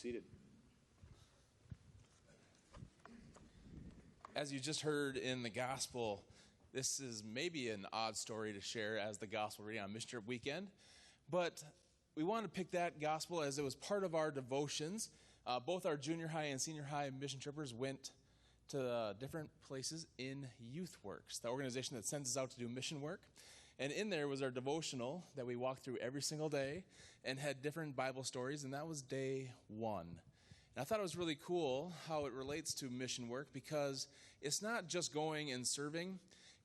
Seated. As you just heard in the gospel, this is maybe an odd story to share as the gospel reading on Mission Trip weekend, but we wanted to pick that gospel as it was part of our devotions. Both our junior high and senior high mission trippers went to different places in YouthWorks, the organization that sends us out to do mission work. And in there was our devotional that we walked through every single day and had different Bible stories, and that was day 1. And I thought it was really cool how it relates to mission work because it's not just going and serving,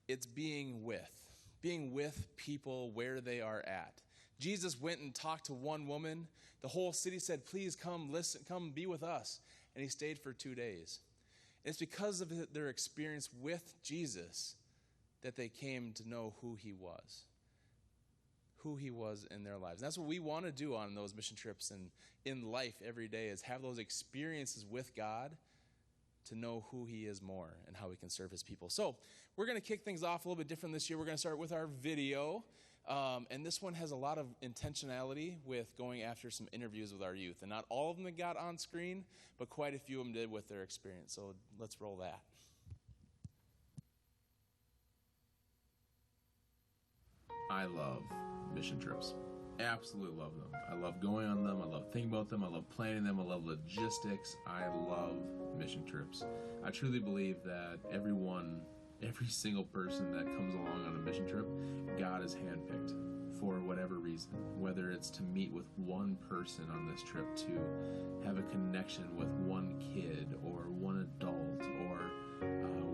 it's being with people where they are at. Jesus went and talked to one woman. The whole city said, please come listen, come be with us. And he stayed for 2 days. And it's because of their experience with Jesus that they came to know who he was in their lives. And that's what we want to do on those mission trips and in life every day is have those experiences with God to know who he is more and how we can serve his people. So we're going to kick things off a little bit different this year. We're going to start with our video. And this one has a lot of intentionality with going after some interviews with our youth. And not all of them got on screen, but quite a few of them did with their experience. So let's roll that. I love mission trips. Absolutely love them. I love going on them. I love thinking about them. I love planning them. I love logistics. I love mission trips. I truly believe that every single person that comes along on a mission trip, God is handpicked for whatever reason. Whether it's to meet with one person on this trip, to have a connection with one kid or one adult or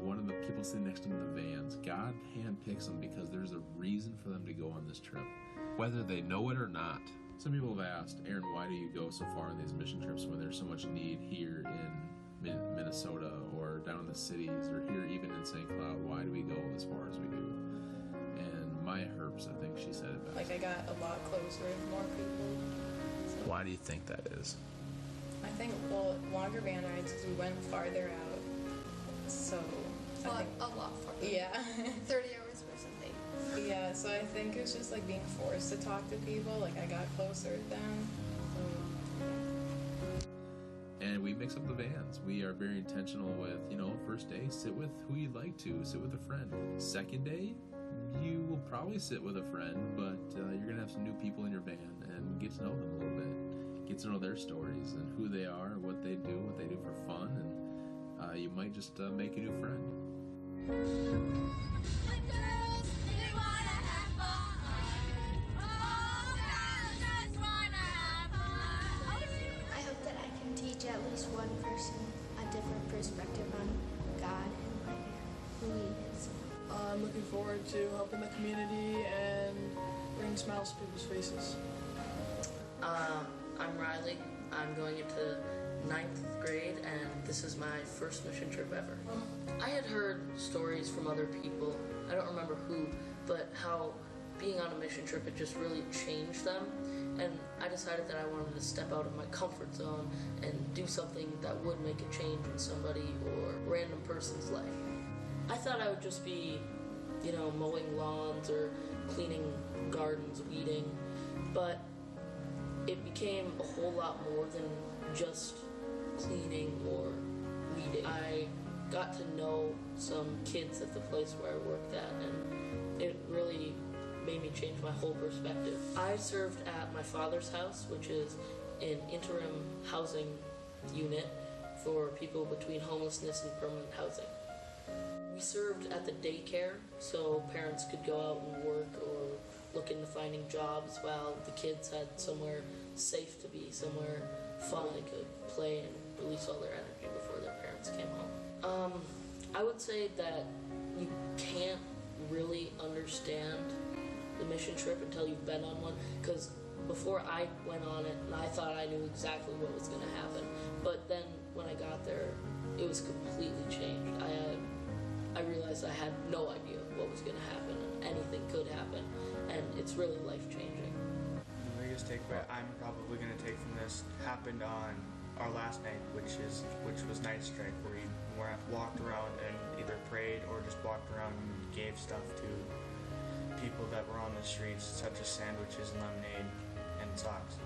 one of the people sitting next to them in the vans. God handpicks them because there's a reason for them to go on this trip, whether they know it or not. Some people have asked, Aaron, why do you go so far on these mission trips when there's so much need here in Minnesota or down in the cities or here even in St. Cloud? Why do we go as far as we do? And Maya Herbst, I think she said it best. Like I got a lot closer with more people. So. Why do you think that is? I think, well, longer van rides because we went farther out. So a lot farther. Yeah. 30 hours or something. Yeah, so I think it's just like being forced to talk to people. Like I got closer with them. And we mix up the vans. We are very intentional with, first day, sit with who you'd like to, sit with a friend. Second day, you will probably sit with a friend, but you're going to have some new people in your van and get to know them a little bit. Get to know their stories and who they are, what they do for fun, and you might just make a new friend. At least one person a different perspective on God and who he is. I'm looking forward to helping the community and bringing smiles to people's faces. I'm Riley. I'm going into 9th grade and this is my first mission trip ever. I had heard stories from other people, I don't remember who, but how being on a mission trip, it just really changed them. And I decided that I wanted to step out of my comfort zone and do something that would make a change in somebody or random person's life. I thought I would just be, mowing lawns or cleaning gardens, weeding, but it became a whole lot more than just cleaning or weeding. I got to know some kids at the place where I worked at, and it really made me change my whole perspective. I served at my father's house, which is an interim housing unit for people between homelessness and permanent housing. We served at the daycare, so parents could go out and work or look into finding jobs while the kids had somewhere safe to be, somewhere fun they could play and release all their energy before their parents came home. I would say that you can't really understand the mission trip until you've been on one, because before I went on it, I thought I knew exactly what was going to happen, but then when I got there, it was completely changed. I realized I had no idea what was going to happen, and anything could happen, and it's really life-changing. The biggest takeaway I'm probably going to take from this happened on our last night, which was Night Strike, where we walked around and either prayed or just walked around and gave stuff to people that were on the streets, such as sandwiches and lemonade and socks.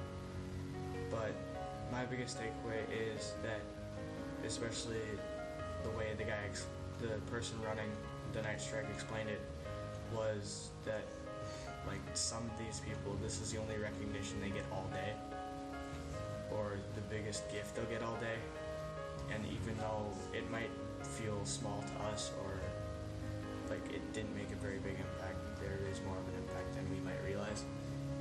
But my my biggest takeaway is that, especially the way the person running the night strike explained it, was that like some of these people, this is the only recognition they get all day, or the biggest gift they'll get all day. And even though it might feel small to us, or like it didn't make a very big impact, there is more of an impact than we might realize.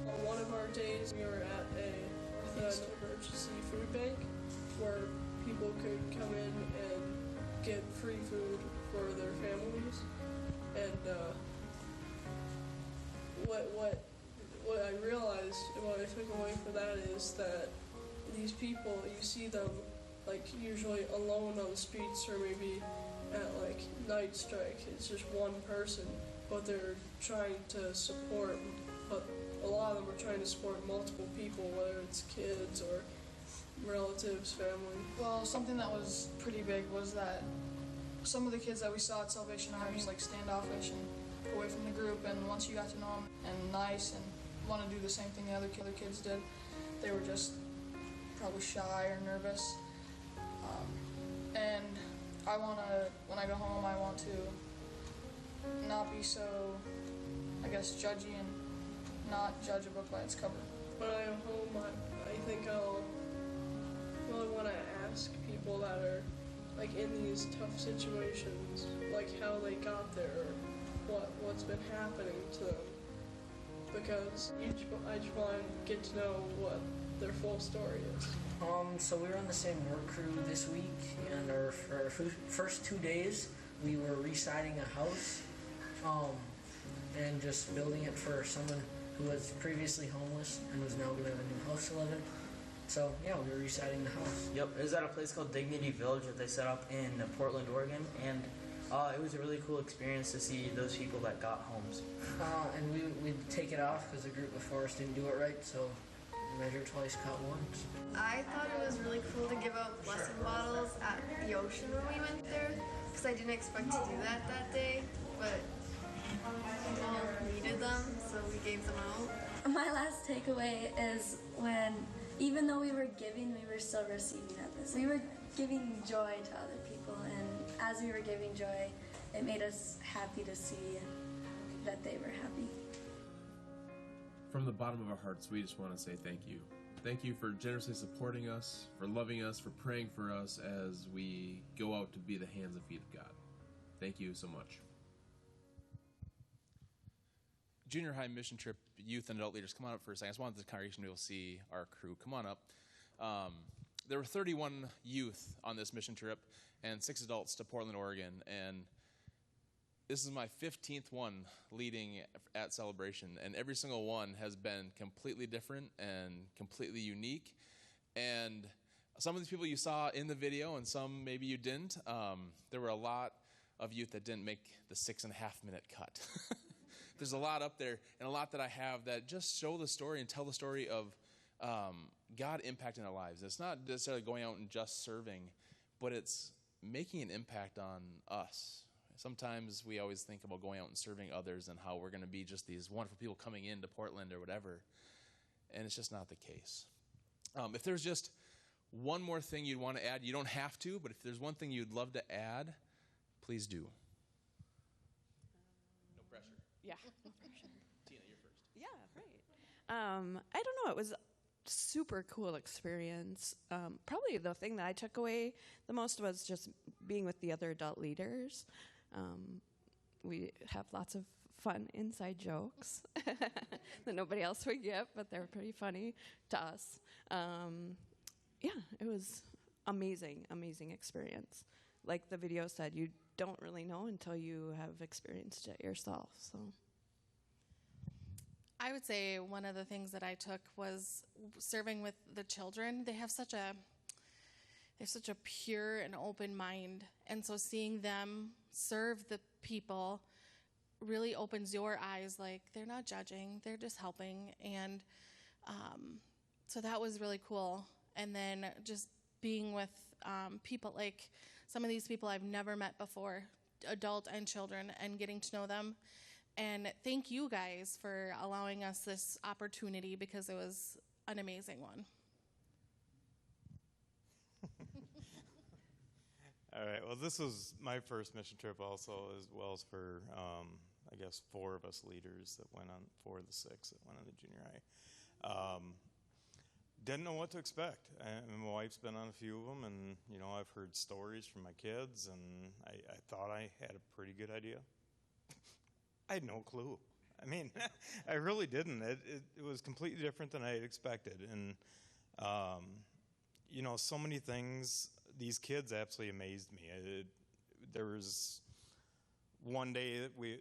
On one of our days, we were at an emergency food bank where people could come in and get free food for their families. And what I realized and what I took away from that is that these people, you see them like usually alone on the streets or maybe at like night strike. It's just one person, but they're trying to support, but a lot of them are trying to support multiple people, whether it's kids or relatives, family. Well, something that was pretty big was that some of the kids that we saw at Salvation Army was like standoffish and away from the group, and once you got to know them and nice and want to do the same thing the other kids did, they were just probably shy or nervous. And I want to, when I go home, I want to not be so, I guess, judgy and not judge a book by its cover. When I go home, I think I'll really want to ask people that are like in these tough situations, like how they got there, or what's been happening to them, because I just want to get to know what their full story is. So we were on the same work crew this week, and for our first 2 days, we were residing a house, and just building it for someone who was previously homeless and was now going to have a new house to live in. So yeah, we were residing the house. Yep, it was at a place called Dignity Village that they set up in Portland, Oregon, and it was a really cool experience to see those people that got homes. And we'd take it off because the group before us didn't do it right, so measure twice, cut once. I thought it was really cool to give out blessing bottles at the ocean when we went there, because I didn't expect to do that day, but we all needed them, so we gave them out. My last takeaway is when, even though we were giving, we were still receiving at this. We were giving joy to other people, and as we were giving joy, it made us happy to see that they were happy. From the bottom of our hearts, we just want to say thank you. Thank you for generously supporting us, for loving us, for praying for us as we go out to be the hands and feet of God. Thank you so much. Junior high mission trip youth and adult leaders, come on up for a second. I just wanted the congregation to be able to see our crew. Come on up. There were 31 youth on this mission trip and 6 adults to Portland, Oregon. And this is my 15th one leading at Celebration, and every single one has been completely different and completely unique. And some of these people you saw in the video, and some maybe you didn't. There were a lot of youth that didn't make the 6.5-minute cut. There's a lot up there, and a lot that I have that just show the story and tell the story of God impacting our lives. It's not necessarily going out and just serving, but it's making an impact on us. Sometimes we always think about going out and serving others and how we're going to be just these wonderful people coming into Portland or whatever, and it's just not the case. If there's just one more thing you'd want to add, you don't have to, but if there's one thing you'd love to add, please do. No pressure. Yeah. Tina, you're first. Yeah, right. I don't know. It was a super cool experience. Probably the thing that I took away the most was just being with the other adult leaders. We have lots of fun inside jokes that nobody else would get, but they're pretty funny to us. Yeah, it was amazing experience. Like the video said, you don't really know until you have experienced it yourself. So I would say one of the things that I took was serving with the children. They have such a pure and open mind, and so seeing them serve the people really opens your eyes. Like, they're not judging, they're just helping. And so that was really cool. And then just being with people, like some of these people I've never met before, adult and children, and getting to know them. And thank you guys for allowing us this opportunity, because it was an amazing one. All right. Well, this was my first mission trip also, as well as for, I guess, 4 of us leaders that went on, 4 of the 6 that went on the junior high. Didn't know what to expect. My wife's been on a few of them, and, I've heard stories from my kids, and I thought I had a pretty good idea. I had no clue. I mean, I really didn't. It was completely different than I had expected. And, so many things, these kids absolutely amazed me. There was one day that we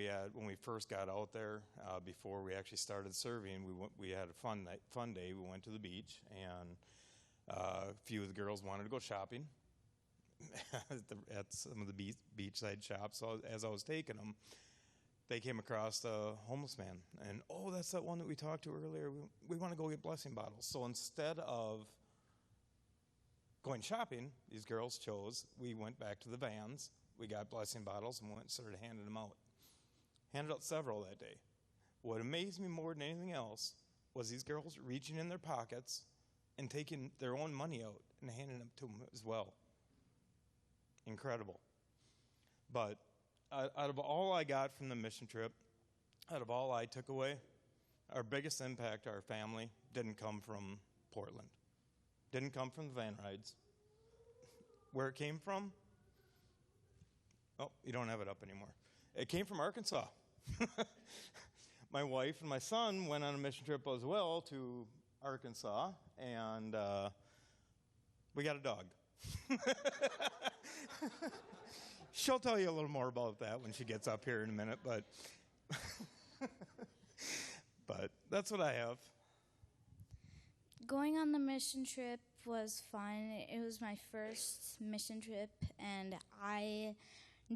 had, when we first got out there, before we actually started serving, we had a fun day. We went to the beach, and a few of the girls wanted to go shopping at some of the beachside shops. So as I was taking them, they came across a homeless man, and that's that one that we talked to earlier. We want to go get blessing bottles. So instead of going shopping, these girls chose, we went back to the vans, we got blessing bottles, and went and started handing them out. Handed out several that day. What amazed me more than anything else was these girls reaching in their pockets and taking their own money out and handing them to them as well. Incredible. But out of all I got from the mission trip, out of all I took away, our biggest impact to our family didn't come from Portland. Didn't come from the van rides. Where it came from? Oh, you don't have it up anymore. It came from Arkansas. My wife and my son went on a mission trip as well to Arkansas, and we got a dog. She'll tell you a little more about that when she gets up here in a minute, but that's what I have. Going on the mission trip was fun. It was my first mission trip, and I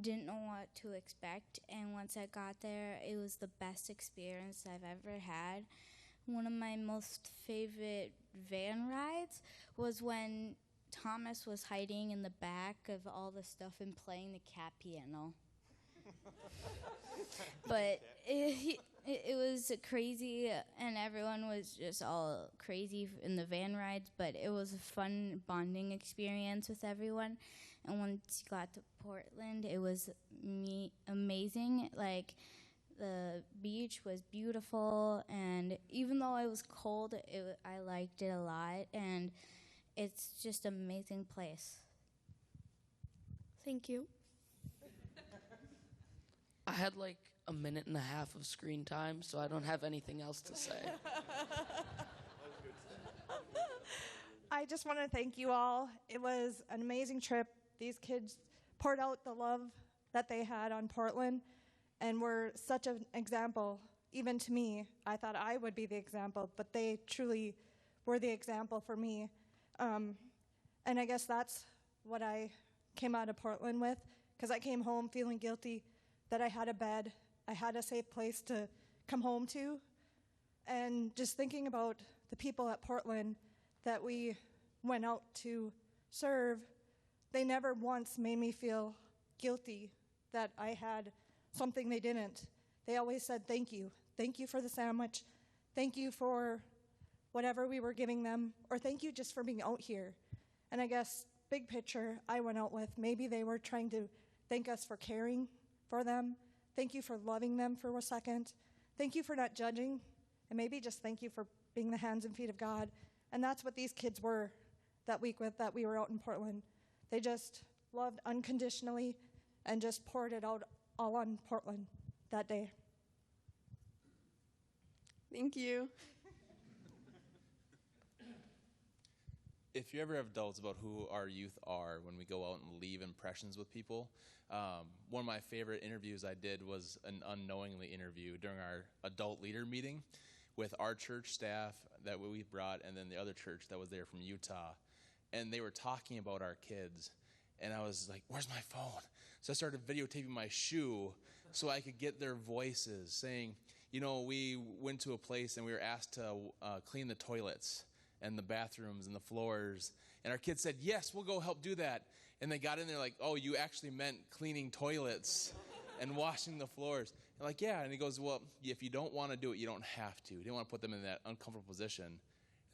didn't know what to expect. And once I got there, it was the best experience I've ever had. One of my most favorite van rides was when Thomas was hiding in the back of all the stuff and playing the cat piano. But it was crazy, and everyone was just all crazy in the van rides, but it was a fun bonding experience with everyone. And once you got to Portland, it was amazing. Like, the beach was beautiful, and even though it was cold, I liked it a lot, and it's just an amazing place. Thank you. I had like a minute and a half of screen time, so I don't have anything else to say. I just want to thank you all. It was an amazing trip. These kids poured out the love that they had on Portland and were such an example, even to me. I thought I would be the example, but they truly were the example for me. And I guess that's what I came out of Portland with, because I came home feeling guilty that I had a bed, I had a safe place to come home to, and just thinking about the people at Portland that we went out to serve, they never once made me feel guilty that I had something they didn't. They always said, thank you. Thank you for the sandwich. Thank you for whatever we were giving them, or thank you just for being out here. And I guess, big picture, I went out with, maybe they were trying to thank us for caring for them. Thank you for loving them for a second. Thank you for not judging. And maybe just thank you for being the hands and feet of God. And that's what these kids were that week that we were out in Portland. They just loved unconditionally and just poured it out all on Portland that day. Thank you. If you ever have doubts about who our youth are when we go out and leave impressions with people, one of my favorite interviews I did was an unknowingly interview during our adult leader meeting with our church staff that we brought and then the other church that was there from Utah. And they were talking about our kids. And I was like, where's my phone? So I started videotaping my shoe so I could get their voices saying, we went to a place and we were asked to clean the toilets and the bathrooms and the floors. And our kids said, yes, we'll go help do that. And they got in there like, oh, you actually meant cleaning toilets and washing the floors. And like, yeah. And he goes, well, if you don't want to do it, you don't have to. You didn't want to put them in that uncomfortable position.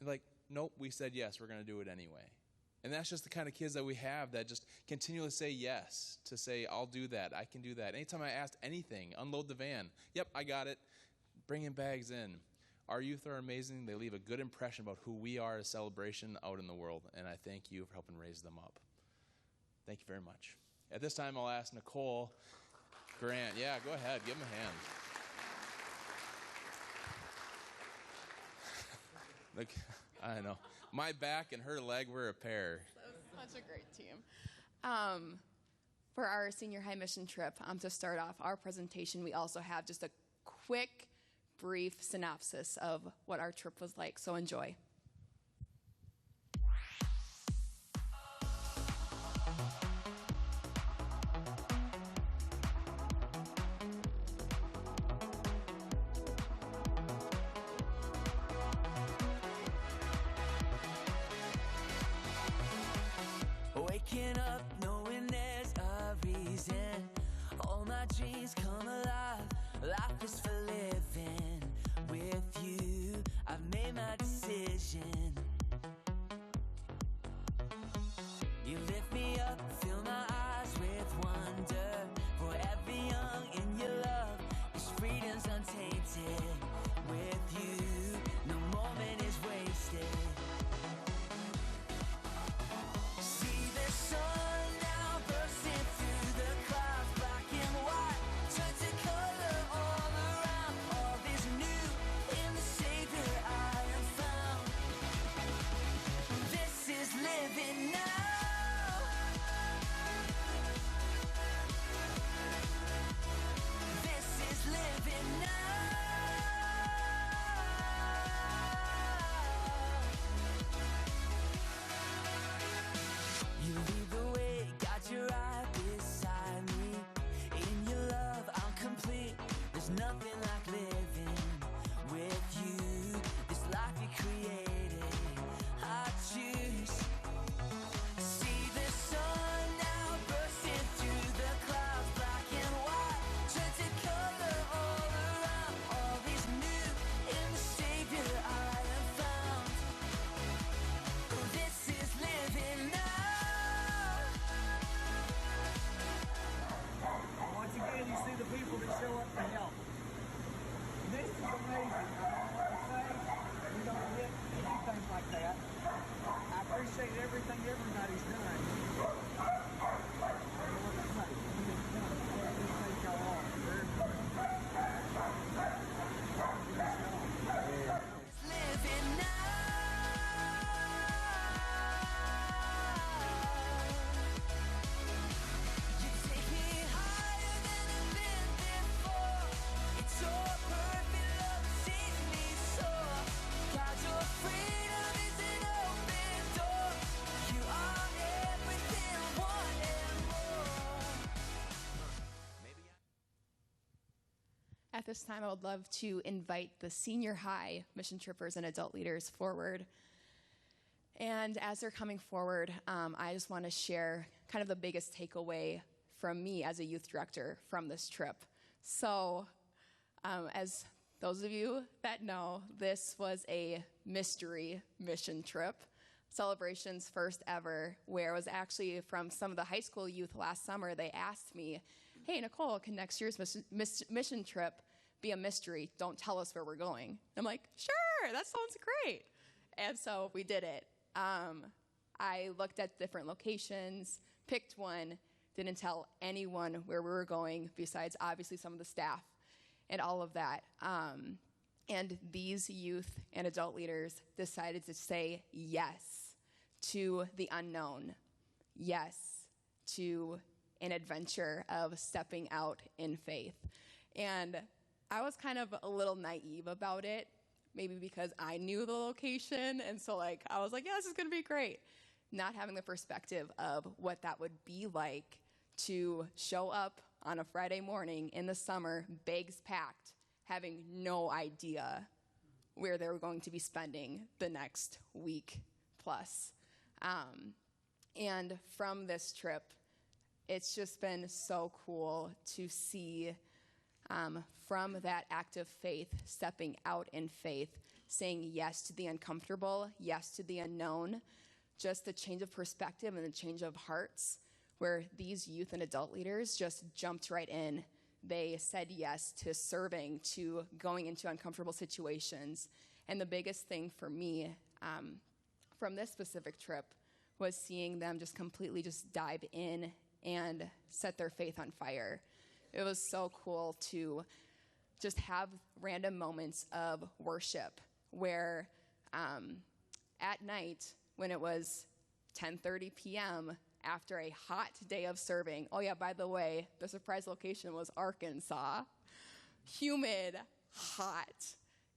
And like, nope, we said yes, we're going to do it anyway. And that's just the kind of kids that we have that just continually say yes, to say, I'll do that, I can do that. Anytime I asked anything, unload the van, yep, I got it, bringing bags in. Our youth are amazing. They leave a good impression about who we are as Celebration out in the world, and I thank you for helping raise them up. Thank you very much. At this time, I'll ask Nicole Grant. Yeah, go ahead, give him a hand. Look, I know. My back and her leg were a pair. That was such a great team. For our senior high mission trip, to start off our presentation, we also have just a quick, brief synopsis of what our trip was like. So enjoy. Waking up knowing there's a reason. All my dreams come alive. Life is for living. With you, I've made my decision. You lift me up, fill my eyes with wonder. Forever young in your love, this freedom's untainted. With you, no moment is wasted. See the sun now bursting through the clouds, black and white, turn to color all around. All is new in the Savior I have found. This is living now. This is living now. You lead the way, got your eye beside me. In your love, I'm complete. There's nothing like living with you. This life you created, I choose. See the sun now bursting through the clouds, black and white, turn to color all around. All is new in the Savior I have found. This is living now. Once again, you see the people that show up to help. This is amazing. I want to say we don't get anything like that. I appreciate everything everybody's done. I don't know what to say. We thank y'all all very much. Living now. You take me higher than I've been before. It's your perfect love that sees me soar. God, your freedom is an open door. You are everything I want and more. At this time, I would love to invite the senior high mission trippers and adult leaders forward. And as they're coming forward, I just want to share kind of the biggest takeaway from me as a youth director from this trip. So, as those of you that know, this was a mystery mission trip, Celebration's first ever, where it was actually from some of the high school youth last summer. They asked me, hey, Nicole, can next year's mission trip be a mystery? Don't tell us where we're going. I'm like, sure, that sounds great. And so we did it. I looked at different locations, picked one, didn't tell anyone where we were going besides obviously some of the staff and all of that. And these youth and adult leaders decided to say yes to the unknown, yes to an adventure of stepping out in faith. And I was kind of a little naive about it, maybe because I knew the location, and so I was like, yeah, this is gonna be great. Not having the perspective of what that would be like to show up on a Friday morning in the summer, bags packed, having no idea where they were going to be spending the next week plus. And from this trip, it's just been so cool to see from that act of faith, stepping out in faith, saying yes to the uncomfortable, yes to the unknown, just a change of perspective and a change of hearts where these youth and adult leaders just jumped right in. They said yes to serving, to going into uncomfortable situations. And the biggest thing for me from this specific trip was seeing them just completely just dive in and set their faith on fire. It was so cool to just have random moments of worship where at night when it was 10:30 p.m. after a hot day of serving, oh yeah, by the way, the surprise location was Arkansas, humid, hot,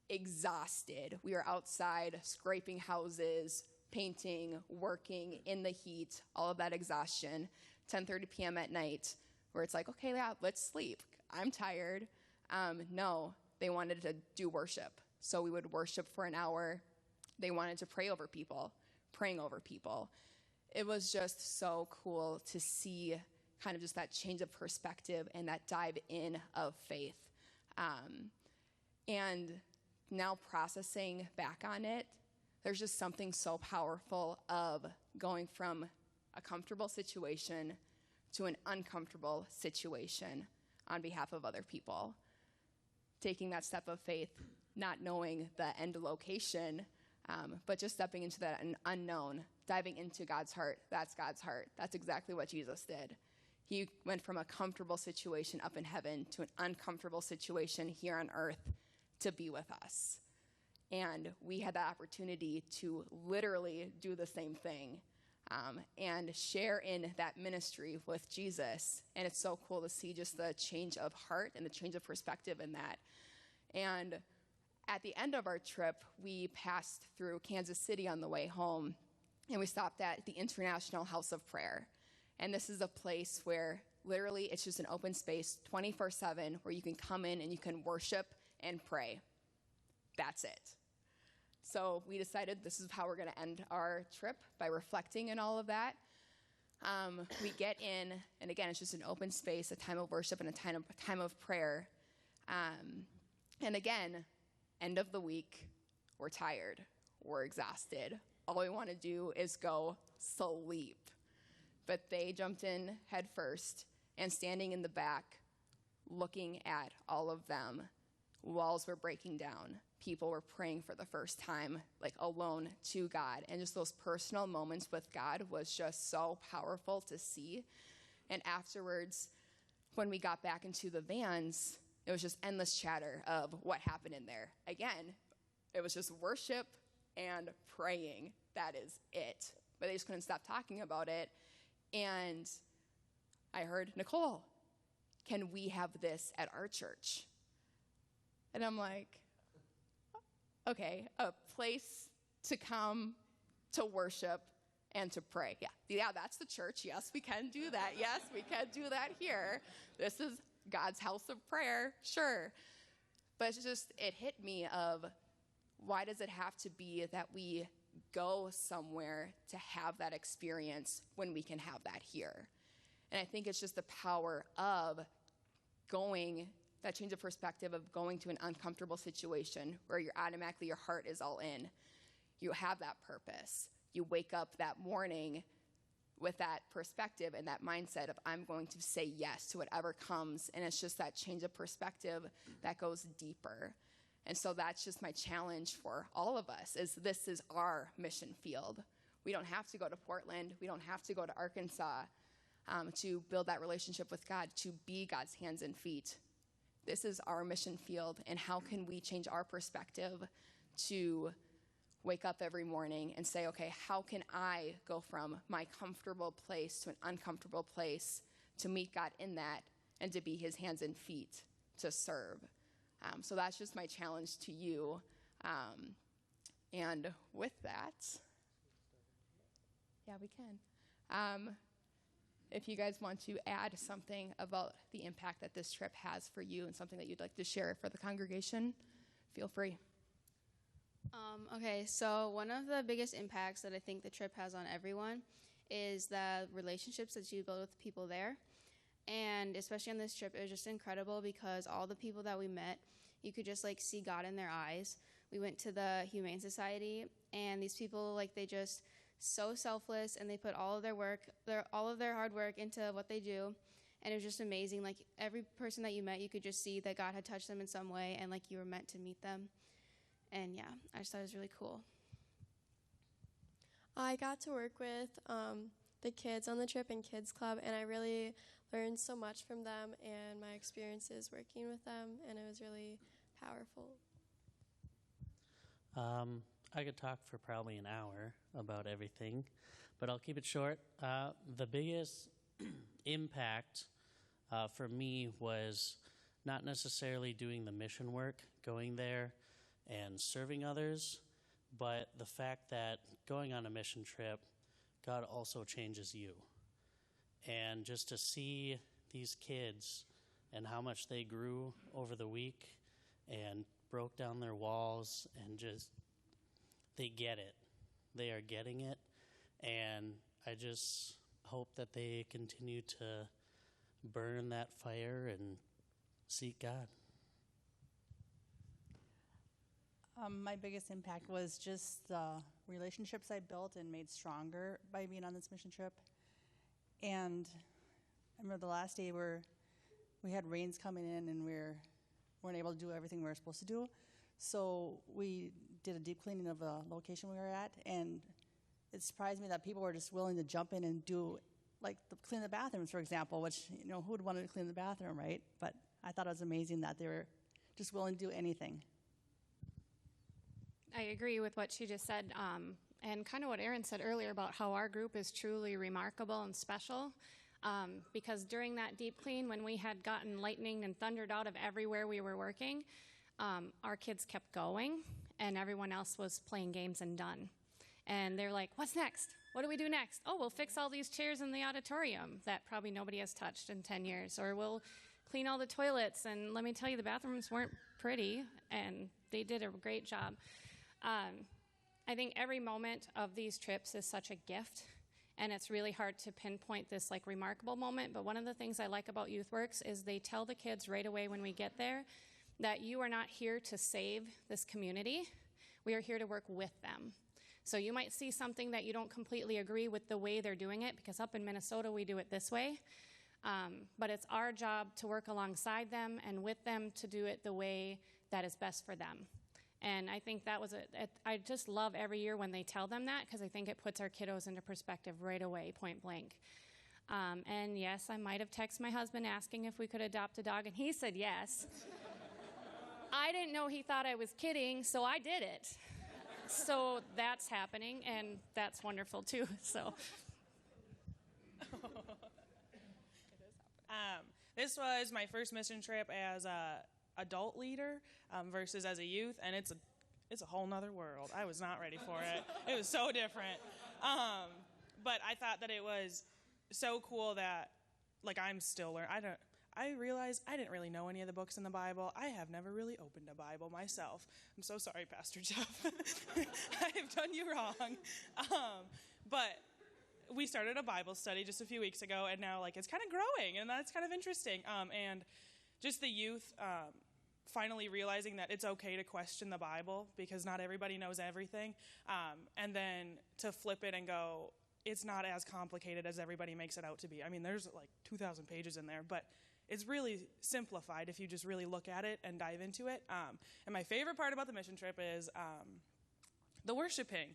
exhausted. We were outside scraping houses, painting, working in the heat, all of that exhaustion, 10:30 p.m. at night, where it's like, okay, yeah, let's sleep. I'm tired. No, they wanted to do worship. So we would worship for an hour. They wanted to pray over people, praying over people. It was just so cool to see kind of just that change of perspective and that dive in of faith. And now processing back on it, there's just something so powerful of going from a comfortable situation to an uncomfortable situation on behalf of other people. Taking that step of faith, not knowing the end location, but just stepping into that unknown, diving into God's heart. That's God's heart. That's exactly what Jesus did. He went from a comfortable situation up in heaven to an uncomfortable situation here on earth to be with us. And we had the opportunity to literally do the same thing and share in that ministry with Jesus. And it's so cool to see just the change of heart and the change of perspective in that. And at the end of our trip, we passed through Kansas City on the way home, and we stopped at the International House of Prayer. And this is a place where literally it's just an open space 24/7 where you can come in and you can worship and pray. That's it. So we decided this is how we're going to end our trip, by reflecting in all of that. We get in, and again, it's just an open space, a time of worship and a time of prayer. And again, end of the week, we're tired, we're exhausted. All we want to do is go sleep. But they jumped in head first, and standing in the back, looking at all of them, walls were breaking down. People were praying for the first time, like alone to God. And just those personal moments with God was just so powerful to see. And afterwards, when we got back into the vans, it was just endless chatter of what happened in there. Again, it was just worship and praying. That is it. But they just couldn't stop talking about it. And I heard, Nicole, can we have this at our church? And I'm like, okay, a place to come to worship and to pray. Yeah, that's the church. Yes, we can do that. Yes, we can do that here. This is God's house of prayer, sure. But it's just, it hit me of, why does it have to be that we go somewhere to have that experience when we can have that here? And I think it's just the power of going, that change of perspective of going to an uncomfortable situation where you're automatically, your heart is all in. You have that purpose. You wake up that morning with that perspective and that mindset of, I'm going to say yes to whatever comes. And it's just that change of perspective that goes deeper. And so that's just my challenge for all of us, is this is our mission field. We don't have to go to Portland. We don't have to go to Arkansas to build that relationship with God, to be God's hands and feet. This is our mission field, and how can we change our perspective to wake up every morning and say, okay, how can I go from my comfortable place to an uncomfortable place to meet God in that and to be his hands and feet to serve? So that's just my challenge to you. And with that, yeah, we can. If you guys want to add something about the impact that this trip has for you and something that you'd like to share for the congregation, feel free. Okay, so one of the biggest impacts that I think the trip has on everyone is the relationships that you build with people there. And especially on this trip, it was just incredible because all the people that we met, you could just like see God in their eyes. We went to the Humane Society, and these people, like, they just so selfless, and they put all of their hard work into what they do. And it was just amazing. Like, every person that you met, you could just see that God had touched them in some way, and like you were meant to meet them. And yeah, I just thought it was really cool. I got to work with the kids on the trip in Kids Club, and I really learned so much from them and my experiences working with them, and it was really powerful. I could talk for probably an hour about everything, but I'll keep it short. The biggest impact for me was not necessarily doing the mission work, going there and serving others, but the fact that going on a mission trip, God also changes you. And just to see these kids and how much they grew over the week and broke down their walls, and just, they get it. They are getting it. And I just hope that they continue to burn that fire and seek God. My biggest impact was just the relationships I built and made stronger by being on this mission trip. And I remember the last day where we had rains coming in and we weren't able to do everything we were supposed to do. So we did a deep cleaning of the location we were at, and it surprised me that people were just willing to jump in and do, like, clean the bathrooms, for example, which, you know, who would want to clean the bathroom, right? But I thought it was amazing that they were just willing to do anything. I agree with what she just said, and kind of what Erin said earlier about how our group is truly remarkable and special, because during that deep clean, when we had gotten lightning and thundered out of everywhere we were working, our kids kept going, and everyone else was playing games and done. And they're like, what's next? What do we do next? Oh, we'll fix all these chairs in the auditorium that probably nobody has touched in 10 years, or we'll clean all the toilets. And let me tell you, the bathrooms weren't pretty, and they did a great job. I think every moment of these trips is such a gift, and it's really hard to pinpoint this like remarkable moment. But one of the things I like about YouthWorks is they tell the kids right away when we get there that you are not here to save this community. We are here to work with them. So you might see something that you don't completely agree with the way they're doing it, because up in Minnesota we do it this way. But it's our job to work alongside them and with them to do it the way that is best for them. And I think that was I just love every year when they tell them that, because I think it puts our kiddos into perspective right away, point blank. And yes, I might have texted my husband asking if we could adopt a dog, and he said yes. I didn't know he thought I was kidding, so I did it. So that's happening, and that's wonderful too. So. This was my first mission trip as a adult leader versus as a youth, and it's a whole nother world. I was not ready for it. It was so different. But I thought that it was so cool that, like, I'm still learning. I realized I didn't really know any of the books in the Bible. I have never really opened a Bible myself. I'm so sorry, Pastor Jeff. I have done you wrong. But we started a Bible study just a few weeks ago, and now, like, it's kind of growing, and that's kind of interesting. And just the youth finally realizing that it's okay to question the Bible, because not everybody knows everything. And then to flip it and go, it's not as complicated as everybody makes it out to be. I mean, there's like 2,000 pages in there, but it's really simplified if you just really look at it and dive into it. And my favorite part about the mission trip is the worshiping.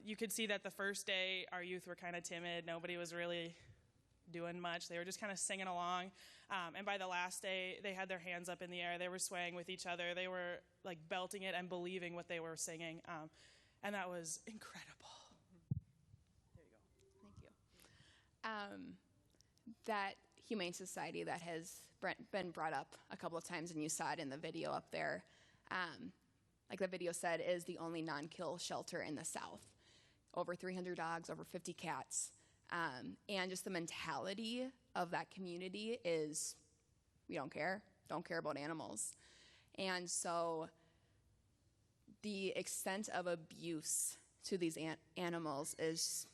You could see that the first day our youth were kind of timid. Nobody was really doing much. They were just kind of singing along. And by the last day, they had their hands up in the air. They were swaying with each other. They were like belting it and believing what they were singing. And that was incredible. There you go. Thank you. That Humane Society that has been brought up a couple of times, and you saw it in the video up there, like the video said, is the only non-kill shelter in the South. Over 300 dogs, over 50 cats. And just the mentality of that community is, we don't care about animals. And so the extent of abuse to these animals is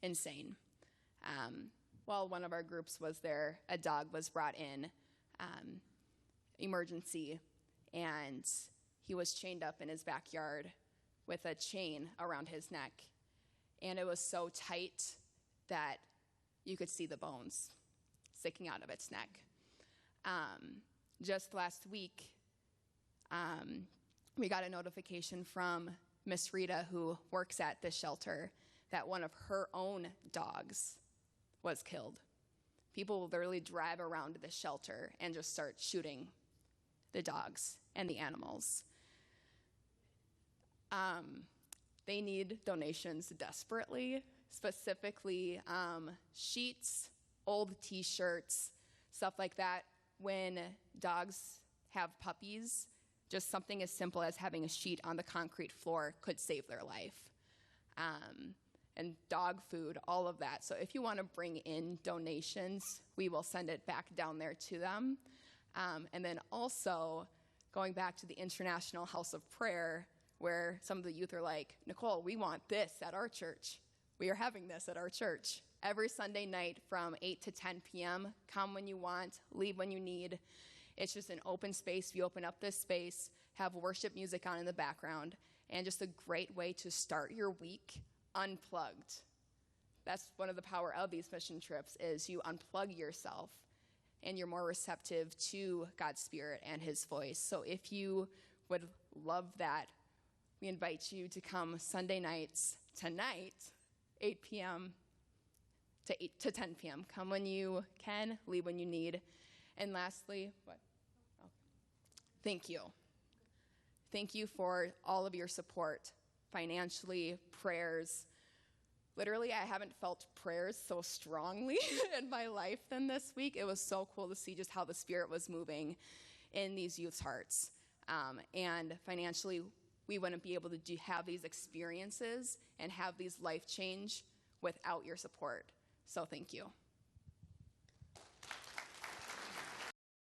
insane. While one of our groups was there, a dog was brought in, emergency, and he was chained up in his backyard with a chain around his neck. and it was so tight that you could see the bones sticking out of its neck. Just last week, we got a notification from Miss Rita, who works at this shelter, that one of her own dogs was killed. People will literally drive around the shelter and just start shooting the dogs and the animals. They need donations desperately, specifically sheets, old t-shirts, stuff like that. When dogs have puppies, just something as simple as having a sheet on the concrete floor could save their life. And dog food, all of that. So if you want to bring in donations, we will send it back down there to them. And then also, going back to the International House of Prayer, where some of the youth are like, Nicole, we want this at our church. We are having this at our church. Every Sunday night from 8 to 10 p.m., come when you want, leave when you need. It's just an open space. We open up this space, have worship music on in the background, and just a great way to start your week unplugged. That's one of the power of these mission trips, is you unplug yourself and you're more receptive to God's Spirit and His voice. So if you would love that, we invite you to come Sunday nights tonight, 8 p.m. to 10 p.m. Come when you can, leave when you need. And lastly, thank you. Thank you for all of your support, financially, prayers. Literally, I haven't felt prayers so strongly in my life than this week. It was so cool to see just how the Spirit was moving in these youth's hearts. And financially, we wouldn't be able to have these experiences and have these life change without your support. So thank you.